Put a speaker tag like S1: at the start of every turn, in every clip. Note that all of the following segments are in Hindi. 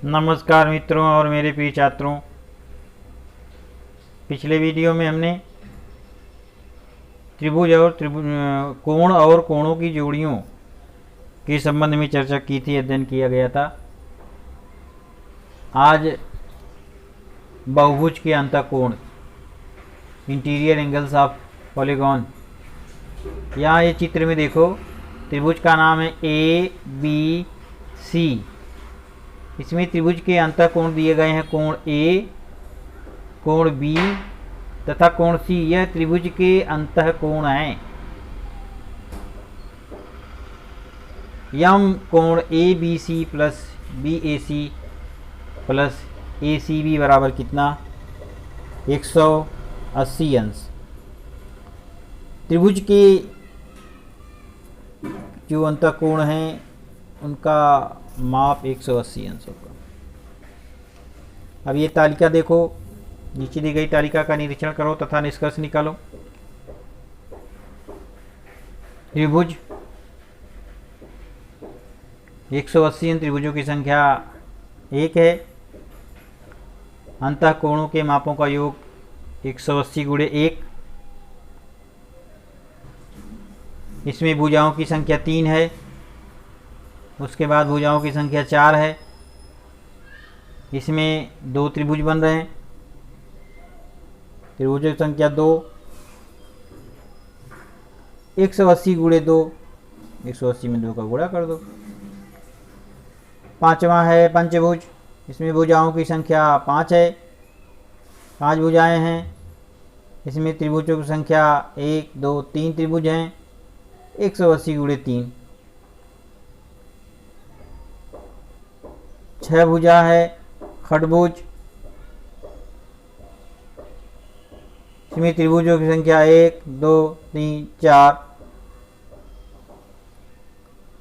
S1: नमस्कार मित्रों और मेरे प्रिय छात्रों। पिछले वीडियो में हमने त्रिभुज और कोण और कोणों की जोड़ियों के संबंध में चर्चा की थी, अध्ययन किया गया था। आज बहुभुज के अंतःकोण, इंटीरियर एंगल्स ऑफ पॉलीगॉन। यहाँ ये चित्र में देखो, त्रिभुज का नाम है ABC। इसमें त्रिभुज के अंतःकोण दिए गए हैं, कोण A, कोण B तथा कोण C। यह त्रिभुज के अंतःकोण हैं। यम कोण ABC plus BAC plus ACB बराबर कितना? 180 अंश। त्रिभुज के जो अंतःकोण हैं उनका माप 180 अंश होगा। अब ये तालिका देखो, नीचे दी गई तालिका का निरीक्षण करो तथा निष्कर्ष निकालो। त्रिभुज 180 अंश त्रिभुजों की संख्या 1 है। अंतःकोणों के मापों का योग 180 गुणे 1। इसमें भुजाओं की संख्या 3 है। उसके बाद भुजाओं की संख्या 4 है। इसमें 2 त्रिभुज बन रहे हैं। त्रिभुजों की संख्या 2। 180 गुणे 2, 180 में 2 का गुणा कर दो। पांचवा है पंचभुज। इसमें भुजाओं की संख्या 5 है। 5 भुजाएं हैं। इसमें त्रिभुजों की संख्या 1, 2, 3 त्रिभुज हैं। 180 गुणे 3। 6 भुजा है खडभुज। इसमें त्रिभुजों की संख्या 1, 2, 3, 4।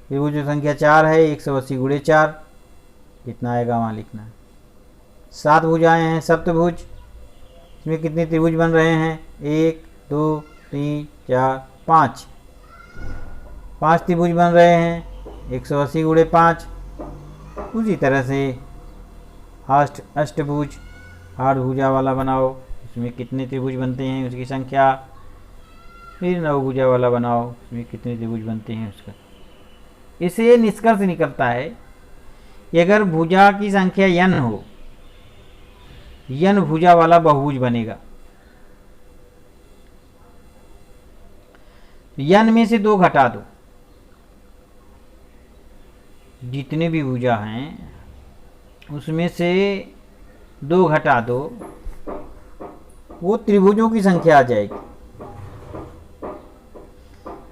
S1: त्रिभुजों की संख्या 4 है। 180 गुणे 4 कितना आएगा वहाँ लिखना है। 7 भुजाएं हैं सप्तभुज। इसमें कितने त्रिभुज बन रहे हैं? 1, 2, 3, 4, 5। 5 त्रिभुज बन रहे हैं। 180 गुणे 5। उसी तरह से अष्टभुज, 8 भुजा वाला बनाओ। इसमें कितने त्रिभुज बनते हैं उसकी संख्या। फिर 9 भुजा वाला बनाओ, इसमें कितने त्रिभुज बनते हैं उसका। इससे निष्कर्ष निकलता है कि अगर भुजा की संख्या n हो, n भुजा वाला बहुभुज बनेगा। n में से 2 घटा दो। जितने भी भुजा हैं उसमें से 2 घटा दो, वो त्रिभुजों की संख्या आ जाएगी।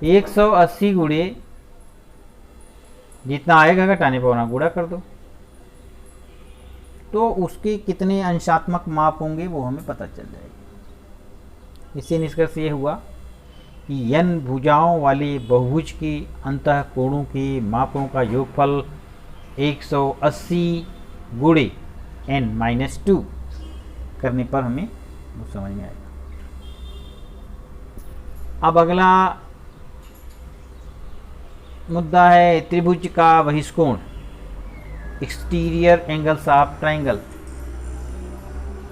S1: 180 गुणे जितना आएगा घटाने पर गुणा कर दो, तो उसके कितने अंशात्मक माप होंगे वो हमें पता चल जाएगा। इससे निष्कर्ष ये हुआ कि n भुजाओं वाले बहुभुज के अंतःकोणों के मापों का योगफल 180 गुणे n-2 करने पर हमें वो समझ में आएगा। अब अगला मुद्दा है त्रिभुज का बहिष्कोण, एक्सटीरियर एंगल्स ऑफ ट्रायंगल।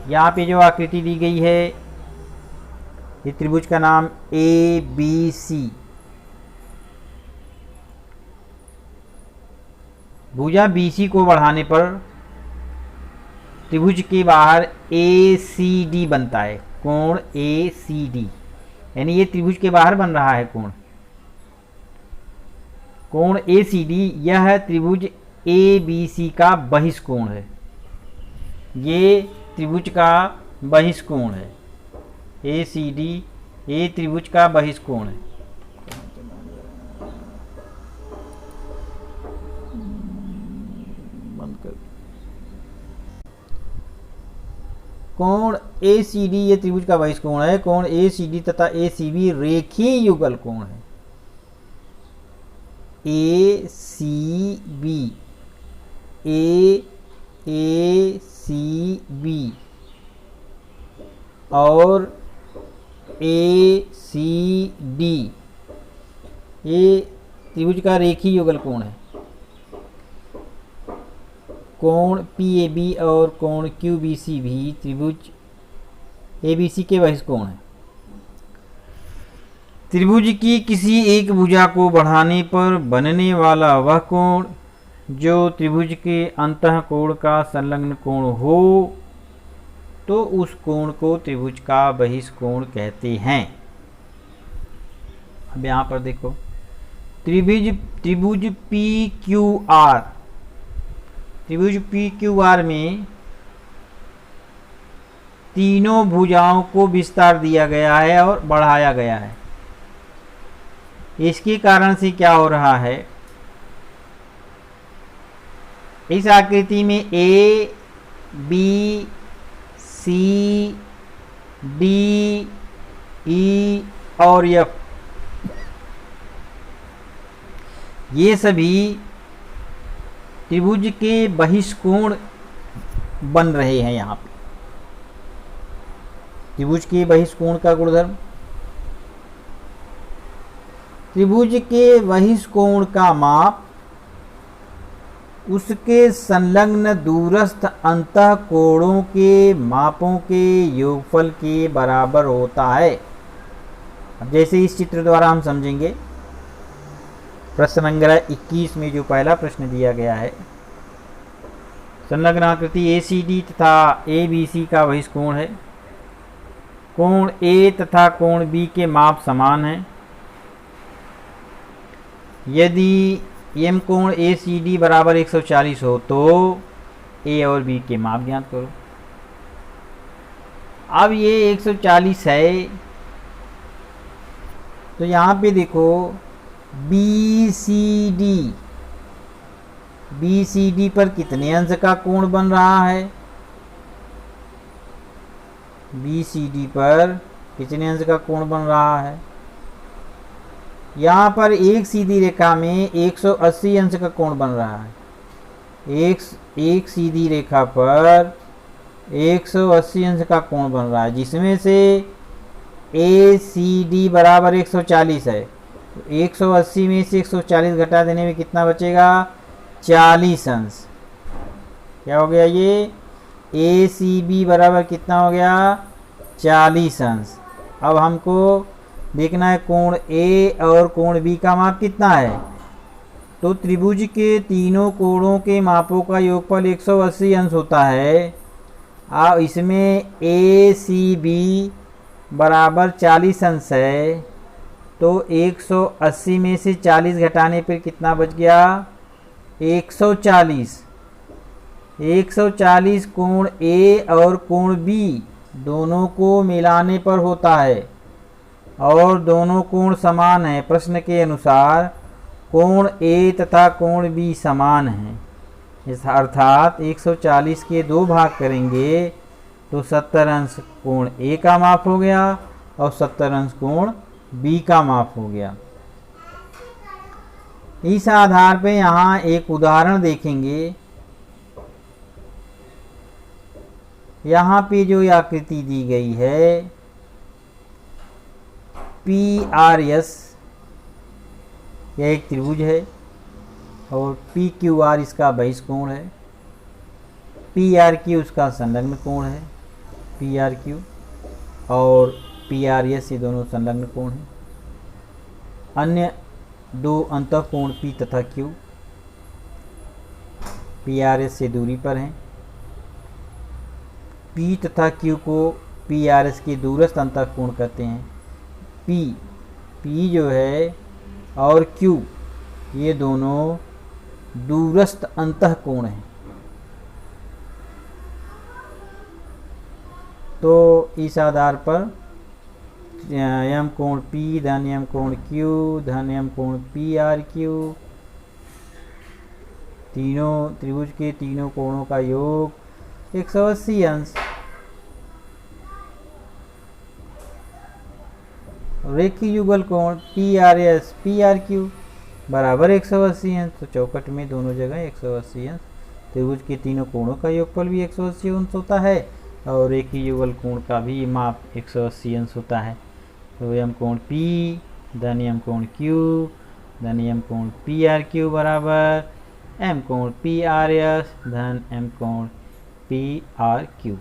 S1: यहाँ पे जो आकृति दी गई है, ये त्रिभुज का नाम ABC। भुजा BC को बढ़ाने पर त्रिभुज के बाहर ACD बनता है, कोण ACD। यानी ये त्रिभुज के बाहर बन रहा है कोण ACD। यह त्रिभुज ABC का बहिष्कोण है। ये त्रिभुज का बहिष्कोण है। ACD ये त्रिभुज का बहिष्कोण है। कोण ACD ये त्रिभुज का बहिष्कोण है। कोण ACD तथा ACB रेखीय युगल कोण है। ACB ACB और ACD ये त्रिभुज का रेखीय युगल कोण है। कोण PAB और कोण QBC भी त्रिभुज ABC के बहिष्कोण है। त्रिभुज की किसी एक भुजा को बढ़ाने पर बनने वाला वह कोण जो त्रिभुज के अंतःकोण का संलग्न कोण हो तो उस कोण को त्रिभुज का बहिष्कोण कहते हैं। अब यहाँ पर देखो, त्रिभुज PQR, त्रिभुज PQR में तीनों भुजाओं को विस्तार दिया गया है और बढ़ाया गया है। इसके कारण से क्या हो रहा है, इस आकृति में A, B, C, D, E और F ये सभी त्रिभुज के बहिष्कोण बन रहे हैं। यहाँ पे त्रिभुज के बहिष्कोण का गुणधर्म, त्रिभुज के बहिष्कोण का माप उसके संलग्न दूरस्थ अंतःकोणों के मापों के योगफल के बराबर होता है। अब जैसे इस चित्र द्वारा हम समझेंगे, प्रश्न संग्रह 21 में जो पहला प्रश्न दिया गया है, संलग्न आकृति ACD तथा ABC का बहिष्कोण है। कोण A तथा कोण B के माप समान हैं। यदि M कोण ACD बराबर 140 हो तो A और B के माप ज्ञात करो। अब ये 140 है तो यहाँ पे देखो BCD पर कितने अंश का कोण बन रहा है, BCD पर कितने अंश का कोण बन रहा है। यहाँ पर एक सीधी रेखा में 180 अंश का कोण बन रहा है। एक सीधी रेखा पर 180 अंश का कोण बन रहा है, जिसमें से ACD बराबर 140 है। तो 180 में से 140 घटा देने में कितना बचेगा, 40 अंश। क्या हो गया ये, ACB बराबर कितना हो गया, 40 अंश। अब हमको देखना है कोण A और कोण B का माप कितना है। तो त्रिभुज के तीनों कोणों के मापों का योगफल 180 अंश होता है। अब इसमें ACB बराबर 40 अंश है, तो 180 में से 40 घटाने पर कितना बच गया, 140। 140 कोण A और कोण B दोनों को मिलाने पर होता है और दोनों कोण समान हैं। प्रश्न के अनुसार कोण A तथा कोण B समान हैं। इस अर्थात 140 के 2 भाग करेंगे तो 70 अंश कोण A का माप हो गया और 70 अंश कोण B का माप हो गया। इस आधार पे यहाँ एक उदाहरण देखेंगे। यहाँ पे जो आकृति दी गई है PRS, यह एक त्रिभुज है और PQR इसका बहिष्कोण है, PRQ उसका संलग्न कोण है, PRQ और PRS ये दोनों संलग्न कोण हैं। अन्य दो अंतःकोण P तथा Q PRS से दूरी पर हैं। P तथा Q को PRS के दूरस्थ अंतःकोण कहते हैं। P जो है और Q ये दोनों दूरस्थ अंतःकोण हैं। तो इस आधार पर M कोण P धन M कोण Q धन M कोण PRQ, तीनों त्रिभुज के तीनों कोणों का योग 180 अंश। रेखीय युगल कोण PRS PRQ बराबर 180 अंश। तो चौकट में दोनों जगह 180 अंश। त्रिभुज के तीनों कोणों का योगफल भी 180 अंश होता है और रेखीय युगल कोण का भी माप 180 अंश होता है। तो M कोण P धन M कोण Q धन M कोण PRQ बराबर एम कोण पी आर एस धन एम कोण पी आर क्यू।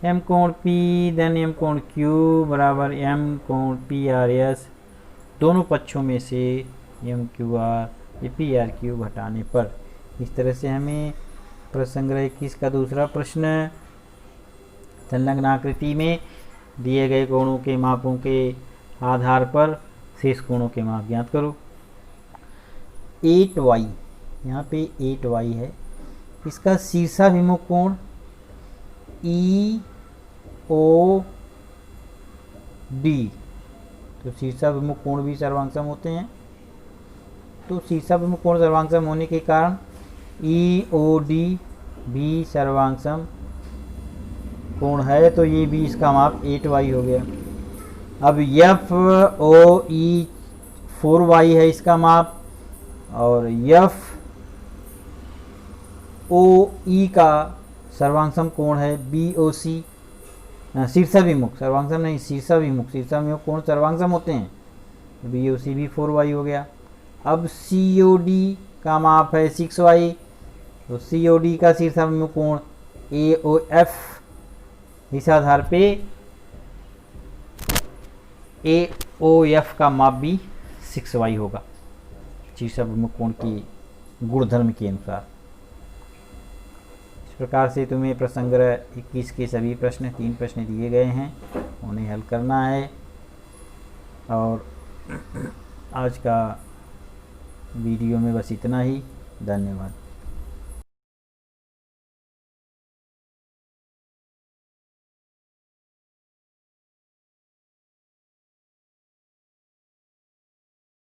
S1: एम कोण पी धन एम कोण क्यू बराबर एम कोण पी आर एस, दोनों पक्षों में से एम क्यू आर ये पी आर क्यू घटाने पर। इस तरह से हमें प्रश्न संग्रह 21 का दूसरा प्रश्न, संलग्न आकृति में दिए गए कोणों के मापों के आधार पर शेष कोणों के माप ज्ञात करो। 8y, यहाँ पे 8y है, इसका शीर्षाभिमुख कोण ई ओ डी, तो शीर्षाभिमुख कोण भी सर्वांग होते हैं। तो शीर्षाभिमुख कोण सर्वांग होने के कारण ई ओ डी भी सर्वांग कोण है, तो ये भी इसका माप 8y हो गया। अब एफ ओ ई 4y है इसका माप, और एफ ओ ई का सर्वांग कोण है बी ओ सी, शीर्षाभिमुख, सर्वांग नहीं शीर्षाभिमुख, शीर्षाभिमुख कोण सर्वांग होते हैं, बी ओ सी भी 4y हो गया। अब सी ओ डी का माप है 6y, तो सी ओ डी का शीर्षाभिमुख कोण ए ओ एफ, इस आधार पे ए ओ एफ का माप भी 6y होगा शीर्षाभिमुख कोण की गुणधर्म के अनुसार। इस प्रकार से तुम्हें प्रश्न संग्रह 21 के सभी प्रश्न, 3 प्रश्न दिए गए हैं, उन्हें हल करना है। और आज का वीडियो में बस इतना ही। धन्यवाद।